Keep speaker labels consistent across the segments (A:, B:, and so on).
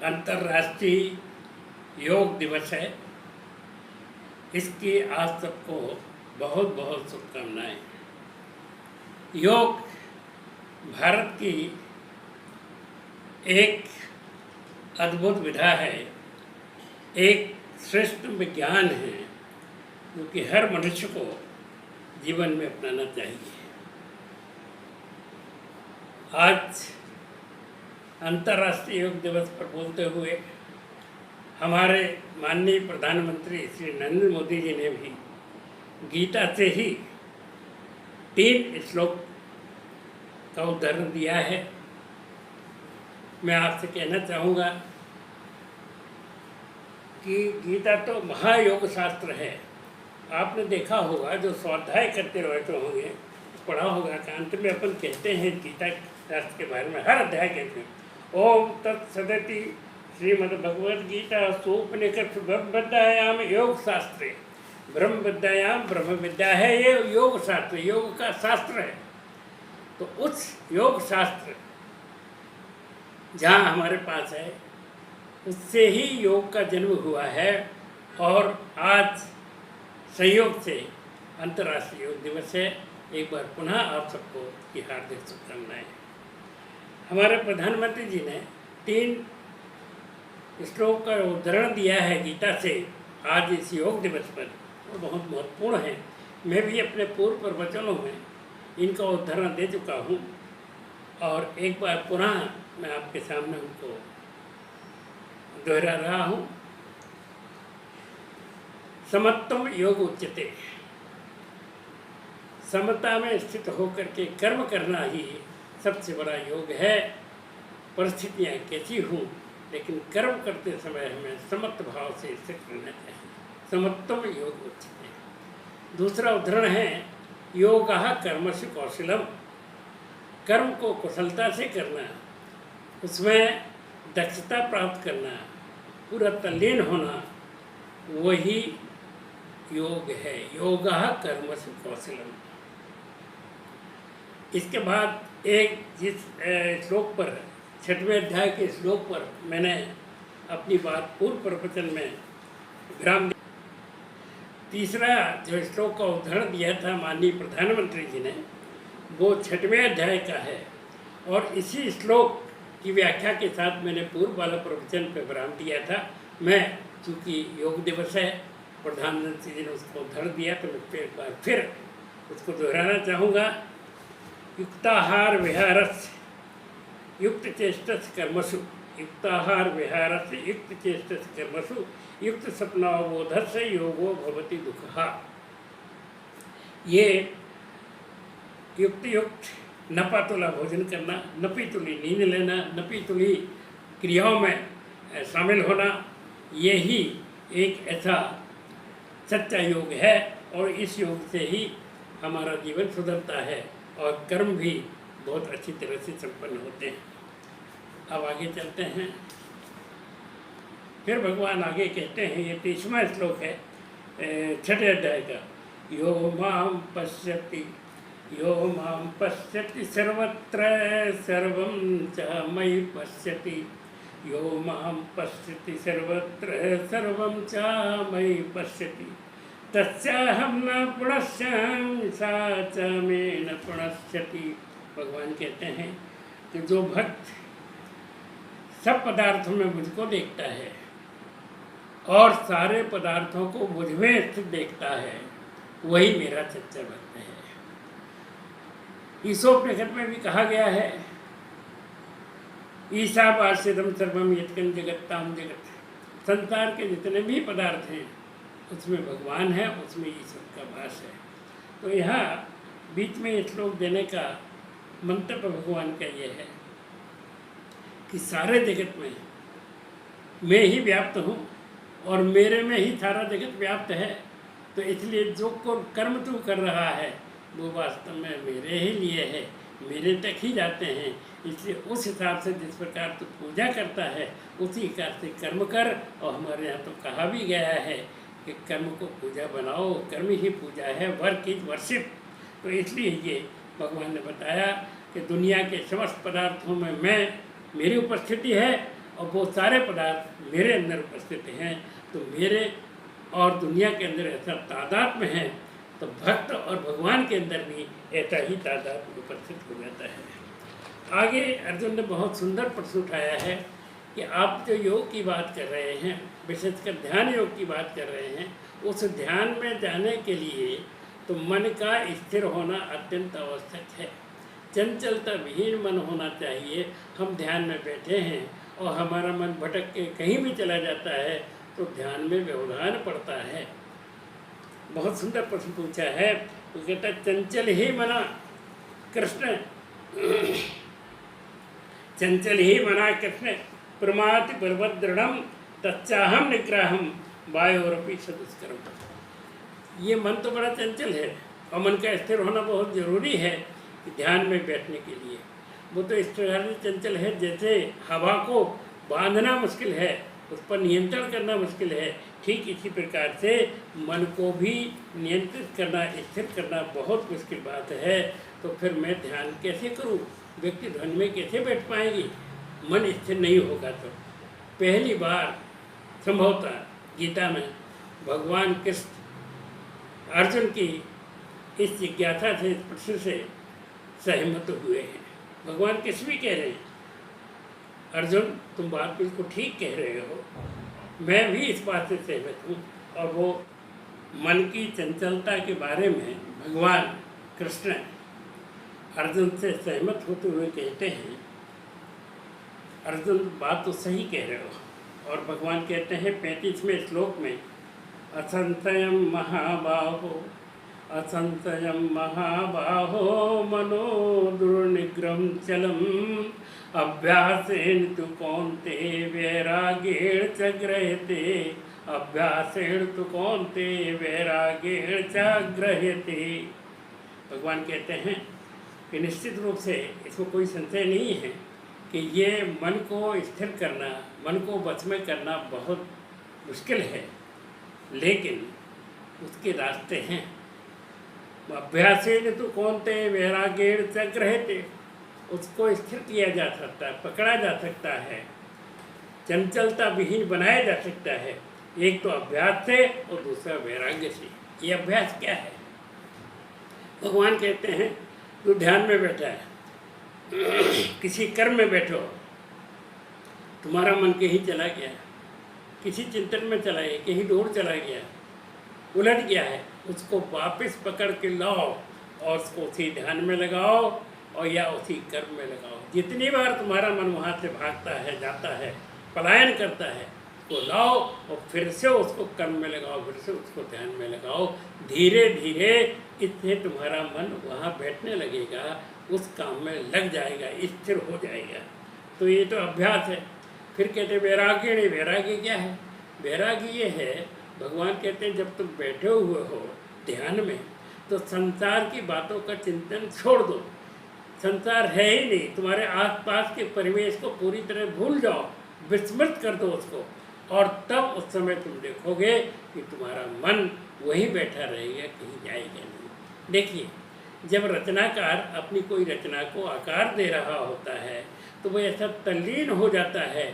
A: अंतर्राष्ट्रीय योग दिवस है। इसकी आज सबको बहुत बहुत शुभकामनाएं। योग भारत की एक अद्भुत विधा है, एक श्रेष्ठ विज्ञान है जो कि हर मनुष्य को जीवन में अपनाना चाहिए। आज अंतर्राष्ट्रीय योग दिवस पर बोलते हुए हमारे माननीय प्रधानमंत्री श्री नरेंद्र मोदी जी ने भी गीता से ही 3 श्लोक का उदाहरण दिया है। मैं आपसे कहना चाहूँगा कि गीता तो महायोग शास्त्र है। आपने देखा होगा, जो स्वाध्याय करते रहते होंगे, पढ़ा होगा कि अंत में अपन कहते हैं गीता शास्त्र के बारे में, हर अध्याय कहते हैं ओम तत्सदिति श्रीमद्भगवद्गीता सोपनिषद ब्रह्मविद्यायाम योग शास्त्रे। ब्रह्म विद्यायाम ब्रह्म विद्या है, ये योग शास्त्र, योग का शास्त्र है। तो उस योग शास्त्र जहाँ हमारे पास है, उससे ही योग का जन्म हुआ है। और आज संयोग से अंतर्राष्ट्रीय योग दिवस है। एक बार पुनः आप सबको की हार्दिक शुभकामनाएं। हमारे प्रधानमंत्री जी ने 3 श्लोक का उदाहरण दिया है गीता से आज इस योग दिवस पर, वो बहुत महत्वपूर्ण है। मैं भी अपने पूर्व प्रवचनों में इनका उदाहरण दे चुका हूँ और एक बार पुनः मैं आपके सामने उनको दोहरा रहा हूँ। समत्वम योग उच्यते। समता में स्थित होकर के कर्म करना ही सबसे बड़ा योग है। परिस्थितियाँ कैसी हों, लेकिन कर्म करते समय हमें समत्व भाव से स्थित रहना चाहिए। समत्वम योग उच्यते। दूसरा उदाहरण है योगः कर्मसु कौशलम। कर्म को कुशलता से करना, उसमें दक्षता प्राप्त करना, पूरा तल्लीन होना, वही योग है। योगः कर्मसु कौशलम। इसके बाद एक जिस श्लोक पर, 6वें अध्याय के श्लोक पर मैंने अपनी बात पूर्व प्रवचन में विराम दिया। तीसरा जो श्लोक का उदाहरण दिया था माननीय प्रधानमंत्री जी ने, वो 6वें अध्याय का है। और इसी श्लोक की व्याख्या के साथ मैंने पूर्व वाला प्रवचन पर विराम दिया था। मैं चूँकि योग दिवस है, प्रधानमंत्री जी ने उसको उदाहरण दिया, तो मैं एक बार फिर उसको दोहराना चाहूँगा। युक्ताहार विहारस्य युक्त चेष्टस्य कर्मसु। युक्ताहार विहारस्य युक्त चेष्टस्य कर्मसु युक्त सपनावबोधस्य योगो भवति दुःखः। ये युक्त नपातुला भोजन करना, नपीतुली नींद लेना, नपीतुली क्रियाओं में शामिल होना, ये ही एक ऐसा सच्चा योग है। और इस योग से ही हमारा जीवन सुधरता है और कर्म भी बहुत अच्छी तरह से संपन्न होते हैं। अब आगे चलते हैं। फिर भगवान आगे कहते हैं, ये 30वां श्लोक है 6ठे अध्याय का। यो माम पश्यति सर्वत्र सर्वं च मयि पश्यति। यो माम पश्यति सर्वत्र सर्वं च मयि पश्यति। तस्याहं न पुनश्यामि सा च मे न पुनश्यति। भगवान कहते हैं कि जो भक्त सब पदार्थों में मुझको देखता है और सारे पदार्थों को मुझ में स्थित देखता है, वही मेरा सच्चा भक्त है। ईशोपनिषद में भी कहा गया है, ईशावास्यदं सर्वं यत्कं जगत्तां जगत्। संसार के जितने भी पदार्थ हैं उसमें भगवान है, उसमें ईश्वर का वास है। तो यहाँ बीच में ये श्लोक देने का मंतव्य भगवान का ये है कि सारे जगत में मैं ही व्याप्त हूँ और मेरे में ही सारा जगत व्याप्त है। तो इसलिए जो कर्म तू कर रहा है वो वास्तव में मेरे ही लिए है, मेरे तक ही जाते हैं। इसलिए उस हिसाब से जिस प्रकार तू पूजा करता है उसी हिसाब से कर्म कर। और हमारे यहाँ तो कहा भी गया है कि कर्म को पूजा बनाओ, कर्म ही पूजा है, वर्क इज वर्शिप। तो इसलिए ये भगवान ने बताया कि दुनिया के समस्त पदार्थों में मेरी उपस्थिति है और वो सारे पदार्थ मेरे अंदर उपस्थित हैं, तो मेरे और दुनिया के अंदर ऐसा तादाद में है, तो भक्त और भगवान के अंदर भी ऐसा ही तादाद उपस्थित हो जाता है। आगे अर्जुन ने बहुत सुंदर प्रश्न उठाया है कि आप जो योग की बात कर रहे हैं, विशेषकर ध्यान योग की बात कर रहे हैं, उस ध्यान में जाने के लिए तो मन का स्थिर होना अत्यंत आवश्यक है। चंचलता विहीन मन होना चाहिए। हम ध्यान में बैठे हैं और हमारा मन भटक के कहीं भी चला जाता है तो ध्यान में व्यवधान पड़ता है। बहुत सुंदर प्रश्न पूछा है। वो कहता है चंचल ही मना कृष्ण चंचल ही मना कृष्ण प्रमाति पर्वत दृढ़म तच्चाहम निग्रहम वायोरपि सदुष्करम। ये मन तो बड़ा चंचल है और मन का स्थिर होना बहुत जरूरी है ध्यान में बैठने के लिए। वो तो इस प्रकार से चंचल है जैसे हवा को बांधना मुश्किल है, उस पर नियंत्रण करना मुश्किल है, ठीक इसी प्रकार से मन को भी नियंत्रित करना, स्थिर करना बहुत मुश्किल बात है। तो फिर मैं ध्यान कैसे करूं? व्यक्ति ध्यान में कैसे बैठ पाएगी? मन स्थिर नहीं होगा। तो पहली बार संभवतः गीता में भगवान कृष्ण अर्जुन की इस जिज्ञासा से, इस प्रश्न से सहमत हुए हैं। भगवान कृष्ण भी कह रहे हैं अर्जुन तुम बात बिल्कुल ठीक कह रहे हो, मैं भी इस बात से सहमत हूँ। और वो मन की चंचलता के बारे में भगवान कृष्ण अर्जुन से सहमत होते हुए कहते हैं अर्जुन बात तो सही कह रहे हो। और भगवान कहते हैं 35वें श्लोक में असंशयम महाबाहो असंशयम महाबाहो मनो दुर्निग्रहं चलम अभ्यासेन तु कौन्ते वैराग्येण च गृह्यते अभ्यासेन तु कौन्ते वैराग्येण च गृह्यते। भगवान कहते हैं कि निश्चित रूप से इसको कोई संशय नहीं है कि ये मन को स्थिर करना, मन को वश में करना बहुत मुश्किल है, लेकिन उसके रास्ते हैं। अभ्यासेन तु कौन्ते वैराग्येण च गृह्यते, उसको स्थिर किया जा सकता है, पकड़ा जा सकता है, चंचलता विहीन बनाया जा सकता है। एक तो अभ्यास से और दूसरा वैराग्य से। ये अभ्यास क्या है? भगवान कहते हैं तू ध्यान में बैठा है, किसी कर्म में बैठो, तुम्हारा मन कहीं चला गया, किसी चिंतन में चला गया, कहीं दूर चला गया, उलट गया है, उसको वापस पकड़ के लाओ और उसको उसी ध्यान में लगाओ और या उसी कर्म में लगाओ। जितनी बार तुम्हारा मन वहाँ से भागता है, जाता है, पलायन करता है, उसको लाओ और फिर से उसको कर्म में लगाओ, फिर से उसको ध्यान में लगाओ। धीरे धीरे इससे तुम्हारा मन वहाँ बैठने लगेगा, उस काम में लग जाएगा, स्थिर हो जाएगा। तो ये तो अभ्यास है। फिर कहते वैराग्य नहीं। वैराग्य क्या है? वैराग्य ये है, भगवान कहते हैं जब तुम बैठे हुए हो ध्यान में तो संसार की बातों का चिंतन छोड़ दो। संसार है ही नहीं, तुम्हारे आसपास के परिवेश को पूरी तरह भूल जाओ, विस्मृत कर दो उसको, और तब उस समय तुम देखोगे कि तुम्हारा मन वहीं बैठा रहेगा, कहीं जाएगा नहीं। देखिए, जब रचनाकार अपनी कोई रचना को आकार दे रहा होता है तो वह ऐसा तल्लीन हो जाता है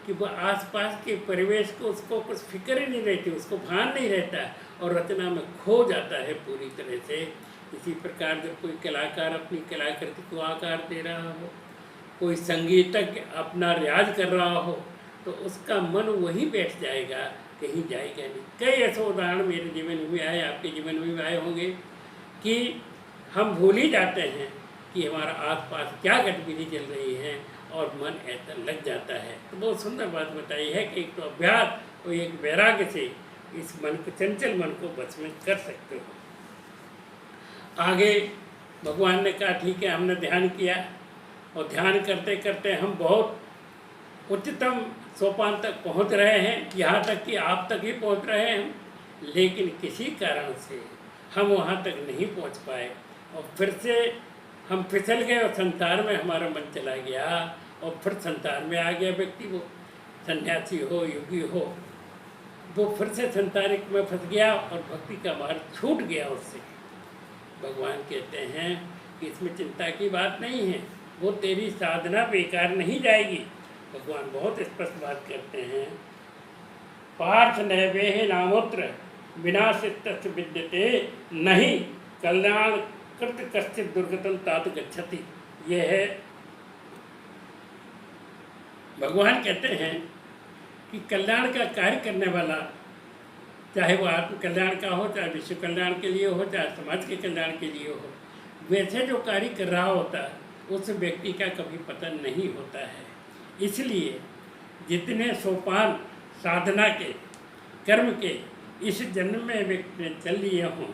A: कि वह आसपास के परिवेश को, उसको कुछ फिक्र ही नहीं रहती, उसको भान नहीं रहता और रचना में खो जाता है पूरी तरह से। इसी प्रकार जब कोई कलाकार अपनी कलाकृति को आकार दे रहा हो, कोई संगीतज्ञ अपना रियाज कर रहा हो, तो उसका मन वहीं बैठ जाएगा, कहीं जाएगा नहीं। कई ऐसे उदाहरण मेरे जीवन में भी आए, आपके जीवन में भी आए होंगे कि हम भूल ही जाते हैं कि हमारा आसपास क्या गतिविधि चल रही है और मन ऐसा लग जाता है। तो बहुत सुंदर बात बताई है कि एक तो अभ्यास और एक वैराग्य से इस मन को, चंचल मन को बच में कर सकते हो। आगे भगवान ने कहा ठीक है, हमने ध्यान किया और ध्यान करते करते हम बहुत उच्चतम सोपान तक पहुंच रहे हैं, यहाँ तक कि आप तक ही पहुंच रहे हैं, लेकिन किसी कारण से हम वहाँ तक नहीं पहुँच पाए और फिर से हम फिसल गए और संसार में हमारा मन चला गया और फिर संसार में आ गया व्यक्ति, वो सन्यासी हो, योगी हो, वो फिर से संसारिक में फंस गया और भक्ति का मार्ग छूट गया उससे। भगवान कहते हैं कि इसमें चिंता की बात नहीं है, वो तेरी साधना बेकार नहीं जाएगी, भगवान बहुत स्पष्ट बात करते हैं, पार्थ नैवेह नामोत्र विनाशित विद्यते नहीं कल्याण कृत कश्चित दुर्गतम तात गच्छति। यह है, भगवान कहते हैं कि कल्याण का कार्य करने वाला, चाहे वो आत्म कल्याण का हो, चाहे विश्व कल्याण के लिए हो, चाहे समाज के कल्याण के लिए हो, वैसे जो कार्य कर रहा होता है उस व्यक्ति का कभी पतन नहीं होता है। इसलिए जितने सोपान साधना के, कर्म के इस जन्म में व्यक्ति ने चल लिए हों,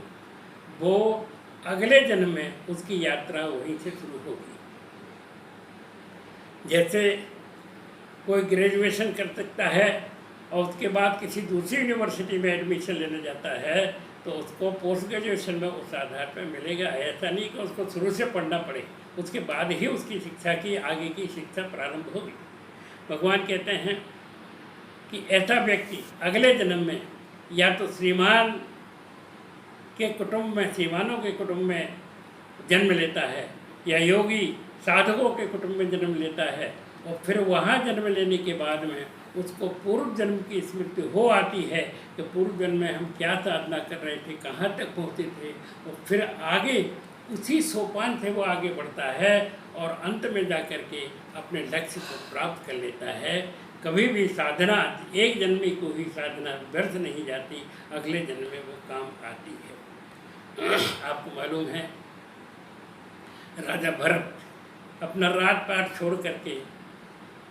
A: वो अगले जन्म में उसकी यात्रा वहीं से शुरू होगी। जैसे कोई ग्रेजुएशन कर सकता है और उसके बाद किसी दूसरी यूनिवर्सिटी में एडमिशन लेने जाता है तो उसको पोस्ट ग्रेजुएशन में उस आधार पर मिलेगा। ऐसा नहीं कि उसको शुरू से पढ़ना पड़े, उसके बाद ही उसकी शिक्षा की आगे की शिक्षा प्रारंभ होगी। भगवान कहते हैं कि ऐसा व्यक्ति अगले जन्म में या तो श्रीमान के कुटुंब में, श्रीमानों के कुटुंब में जन्म लेता है, या योगी साधकों के कुटुंब में जन्म लेता है, और फिर वहाँ जन्म लेने के बाद में उसको पूर्व जन्म की स्मृति हो आती है कि पूर्व जन्म में हम क्या साधना कर रहे थे, कहाँ तक पहुँचे थे, और फिर आगे उसी सोपान से वो आगे बढ़ता है और अंत में जा कर के अपने लक्ष्य को प्राप्त कर लेता है। कभी भी साधना, एक जन्मी को ही साधना व्यर्थ नहीं जाती, अगले जन्म में वो काम आती है। आपको मालूम है, राजा भरत अपना राजपाट छोड़ करके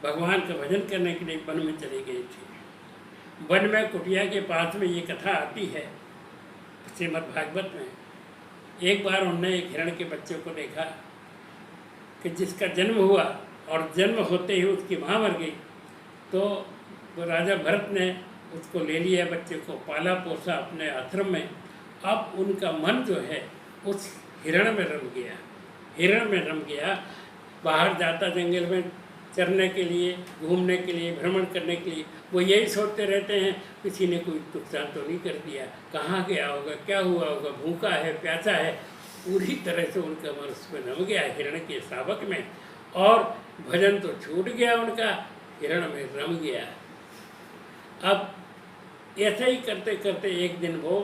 A: भगवान का भजन करने के लिए वन में चले गए थे। वन में कुटिया के पास में ये कथा आती है श्रीमद् भागवत में। एक बार उन्होंने एक हिरण के बच्चे को देखा कि जिसका जन्म हुआ और जन्म होते ही उसकी माँ मर गई, तो वो राजा भरत ने उसको ले लिया, बच्चे को पाला पोसा अपने आश्रम में। अब उनका मन जो है उस हिरण में रम गया, हिरण में रम गया। बाहर जाता जंगल में चरने के लिए, घूमने के लिए, भ्रमण करने के लिए, वो यही सोचते रहते हैं किसी ने कोई नुकसान तो नहीं कर दिया, कहाँ गया होगा, क्या हुआ होगा, भूखा है, प्यासा है। पूरी तरह से उनका मन उसमें रम गया हिरण के शावक में, और भजन तो छूट गया उनका, हिरण में रम गया। अब ऐसे ही करते करते एक दिन वो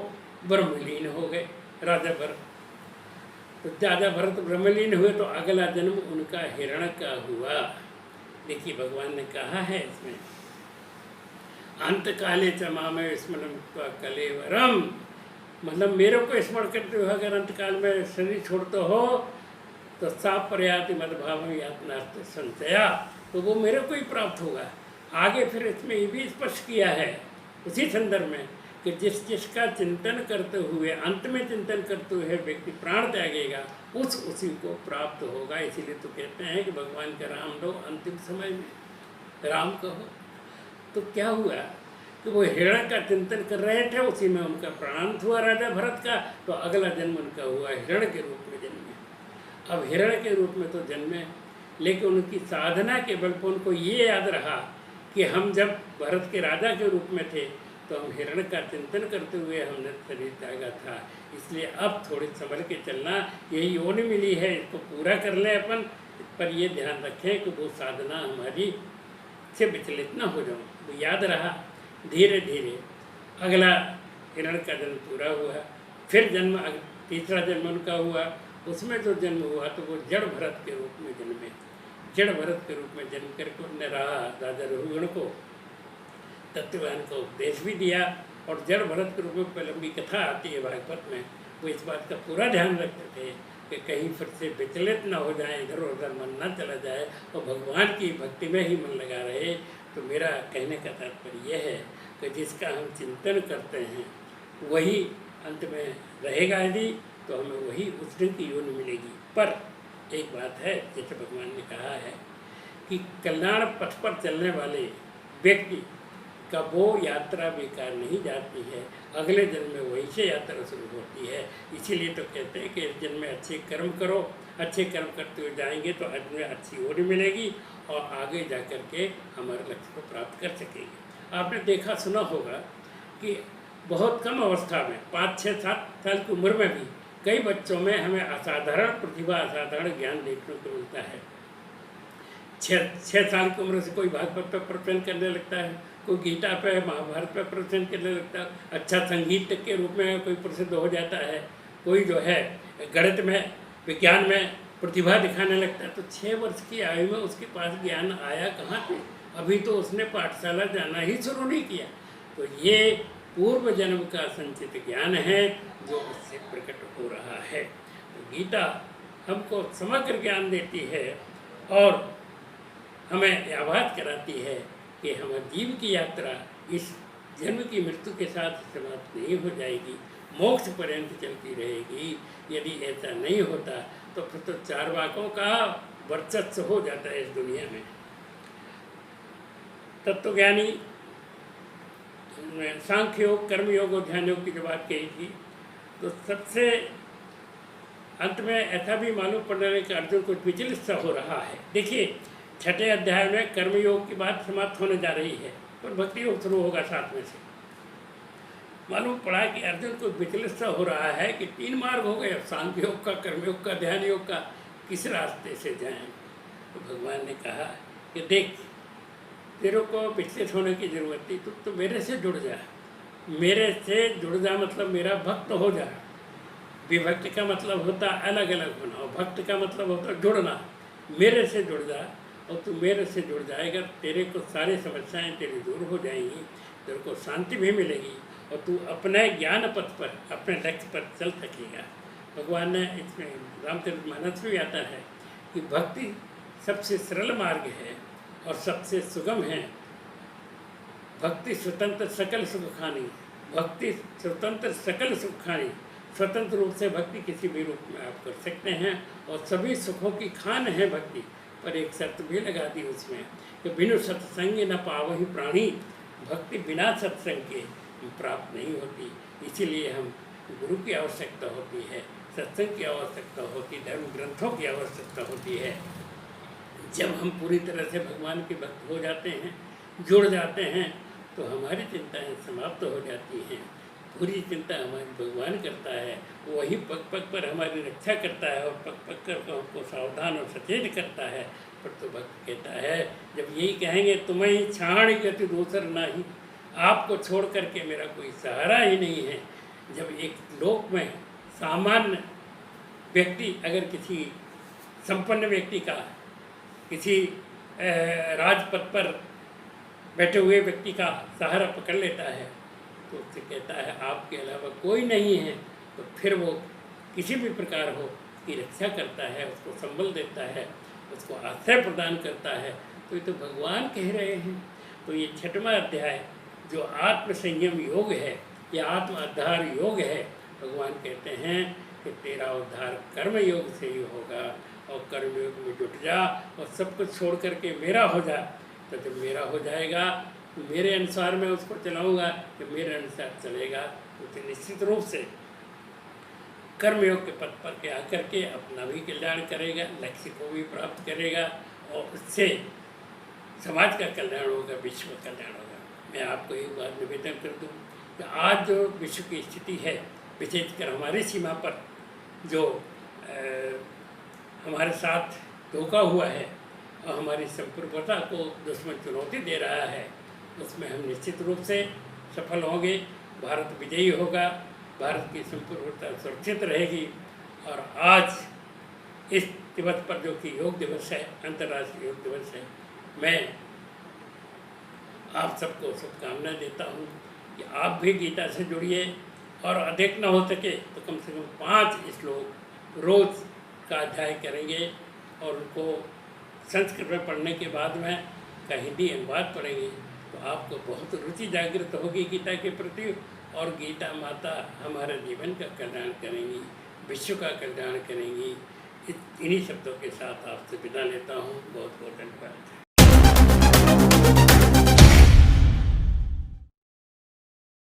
A: ब्रह्मलीन हो गए राजा भरत। तो राजा भरत ब्रह्मलीन हुए तो अगला जन्म उनका हिरण का हुआ। देखिए भगवान ने कहा है इसमें, अंत काले चमामे स्मरण कलेवरम, मतलब मेरे को स्मरण करते हुए अगर अंत काल में शरीर छोड़ते हो तो साप प्रयाति मदभाव यातना संशया, तो वो मेरे को ही प्राप्त होगा। आगे फिर इसमें ये भी स्पष्ट किया है उसी संदर्भ में कि जिसका चिंतन करते हुए, अंत में चिंतन करते हुए व्यक्ति प्राण त्यागेगा उसी को प्राप्त होगा। इसीलिए तो कहते हैं कि भगवान का राम लो अंतिम समय में, राम कहो। तो क्या हुआ कि वो हिरण का चिंतन कर रहे थे, उसी में उनका प्राणांत हुआ राजा भरत का, तो अगला जन्म उनका हुआ हिरण के रूप में जन्मे। अब हिरण के रूप में तो जन्मे, लेकिन उनकी साधना के बल पर उनको ये याद रहा कि हम जब भारत के राजा के रूप में थे तो हम हिरण का चिंतन करते हुए हमने शरीर त्यागा था। इसलिए अब थोड़ी संभल के चलना, यही योनि मिली है, इसको पूरा कर लें अपन। पर ये ध्यान रखें कि वो साधना हमारी से विचलित न हो जाऊँ। वो याद रहा, धीरे धीरे अगला हिरण का जन्म पूरा हुआ, फिर जन्म तीसरा जन्म उनका हुआ। उसमें जो जन्म हुआ तो वो जड़ भरत के रूप में जन्मे। जड़ भरत के रूप में जन्म करके उन्होंने रहा, राजा रघुगण को तत्वज्ञान का उपदेश भी दिया। और जड़ भरत के रूप में लंबी कथा आती है भागवत में, वो इस बात का पूरा ध्यान रखते थे कि कहीं फिर से विचलित न हो जाए, इधर उधर मन न चला जाए और भगवान की भक्ति में ही मन लगा रहे। तो मेरा कहने का तात्पर्य यह है कि जिसका हम चिंतन करते हैं वही अंत में रहेगा, यदि तो हमें वही उस दिन की योनि मिलेगी। पर एक बात है, जैसे भगवान ने कहा है कि कल्याण पथ पर चलने वाले व्यक्ति का वो यात्रा बेकार नहीं जाती है, अगले जन्म में वहीं से यात्रा शुरू होती है। इसीलिए तो कहते हैं कि इस जन्म में अच्छे कर्म करो, अच्छे कर्म करते हुए जाएंगे तो आज में अच्छी योनि मिलेगी और आगे जा कर के हमारे लक्ष्य को प्राप्त कर सकेंगे। आपने देखा सुना होगा कि बहुत कम अवस्था में 5, 6, 7 साल की उम्र में भी कई बच्चों में हमें असाधारण प्रतिभा, असाधारण ज्ञान देखने को मिलता है। छः साल की उम्र से कोई भागवत पर प्रवचन करने लगता है, कोई गीता पे महाभारत पे प्रवचन करने लगता है, अच्छा संगीत के रूप में कोई प्रसिद्ध हो जाता है, कोई जो है गणित में विज्ञान में प्रतिभा दिखाने लगता है। तो 6 वर्ष की आयु में उसके पास ज्ञान आया कहाँ से? अभी तो उसने पाठशाला जाना ही शुरू नहीं किया। तो ये पूर्व जन्म का संचित ज्ञान है जो उससे प्रकट हो रहा है। तो गीता हमको समग्र ज्ञान देती है और हमें आभास कराती है कि हमारे जीव की यात्रा इस जन्म की मृत्यु के साथ समाप्त नहीं हो जाएगी, मोक्ष पर्यंत चलती रहेगी। यदि ऐसा नहीं होता तो फिर तो चारवाकों का वर्चस्व हो जाता है इस दुनिया में। तत्वज्ञानी सांख्य योग, कर्मयोग और ध्यान योग की जो बात कही थी, तो सबसे अंत में ऐसा भी मालूम पड़ रहा है कि अर्जुन को विचलित सा हो रहा है। देखिए 6ठे अध्याय में कर्मयोग की बात समाप्त होने जा रही है और भक्ति योग शुरू होगा 7वें से। मालूम पड़ा कि अर्जुन को विचलित सा हो रहा है कि 3 मार्ग हो गए, सांख्य योग का, कर्मयोग का, ध्यान योग का, किस रास्ते से जाएं। तो भगवान ने कहा कि देख, तेरे को विचलित होने की जरूरत थी, तो मेरे से जुड़ जा। मेरे से जुड़ जा मतलब मेरा भक्त हो जा। विभक्ति का मतलब होता अलग अलग होना और भक्त का मतलब होता जुड़ना। मेरे से जुड़ जा और तू मेरे से जुड़ जाएगा, तेरे को सारी समस्याएं तेरी दूर हो जाएंगी, तेरे को शांति भी मिलेगी और तू अपने ज्ञान पथ पर, अपने लक्ष्य पर चल सकेगा। भगवान ने इसमें रामचरितमानस में आता है कि भक्ति सबसे सरल मार्ग है और सबसे सुगम है। भक्ति स्वतंत्र सकल सुख खानी, भक्ति स्वतंत्र सकल सुख खानी। स्वतंत्र रूप से भक्ति किसी भी रूप में आप कर सकते हैं और सभी सुखों की खान है भक्ति। पर एक शर्त भी लगा दी उसमें कि बिनु सत्संग न पावहि प्राणी, भक्ति बिना सत्संग के प्राप्त नहीं होती। इसीलिए हम गुरु की आवश्यकता होती है, सत्संग की आवश्यकता होती, धर्म ग्रंथों की आवश्यकता होती है। जब हम पूरी तरह से भगवान के भक्त हो जाते हैं, जुड़ जाते हैं, तो हमारी चिंताएं समाप्त हो जाती हैं। पूरी चिंता हमारी भगवान करता है, वही पग पग पर हमारी रक्षा करता है और पग पग कर हमको सावधान और सचेत करता है। पर तो भक्त कहता है, जब यही कहेंगे तुम्हें ही छाड़ गति दूसर नहीं, आपको छोड़ करके मेरा कोई सहारा ही नहीं है। जब एक लोक में सामान्य व्यक्ति अगर किसी संपन्न व्यक्ति का, किसी राजपथ पर बैठे हुए व्यक्ति का सहारा पकड़ लेता है तो उससे कहता है आपके अलावा कोई नहीं है, तो फिर वो किसी भी प्रकार हो उसकी रक्षा करता है, उसको संबल देता है, उसको आश्रय प्रदान करता है। तो ये तो भगवान कह रहे हैं। तो ये 6वां अध्याय जो आत्म संयम योग है, ये आत्म उद्धार योग है। भगवान कहते हैं कि तेरा उद्धार कर्म योग से ही होगा और कर्म योग में जुट जा और सब कुछ छोड़ करके मेरा हो जा। तो जब मेरा हो जाएगा तो मेरे अनुसार मैं उसको चलाऊंगा, तो मेरे अनुसार चलेगा तो निश्चित रूप से कर्मयोग के पथ पर के आकर के अपना भी कल्याण करेगा, लक्ष्य को भी प्राप्त करेगा और उससे समाज का कल्याण होगा, विश्व का कल्याण होगा। मैं आपको एक बात निवेदन कर दूं कि आज जो विश्व की स्थिति है, विशेषकर हमारी सीमा पर जो हमारे साथ धोखा हुआ है और हमारी संप्रभुता को दुश्मन चुनौती दे रहा है, उसमें हम निश्चित रूप से सफल होंगे। भारत विजयी होगा, भारत की संप्रभुता सुरक्षित रहेगी। और आज इस दिवस पर जो कि योग दिवस है, अंतर्राष्ट्रीय योग दिवस है, मैं आप सबको शुभकामनाएं देता हूँ कि आप भी गीता से जुड़िए और अधिक न हो सके तो कम से कम 5 श्लोक रोज़ का अध्याय करेंगे और उनको संस्कृत में पढ़ने के बाद में का हिंदी अनुवाद पढ़ेंगे तो आपको बहुत रुचि जागृत होगी गीता के प्रति और गीता माता हमारे जीवन का कल्याण करेंगी, विश्व का कल्याण करेंगी। इन्हीं शब्दों के साथ आपसे विदा लेता हूँ। बहुत बहुत धन्यवाद।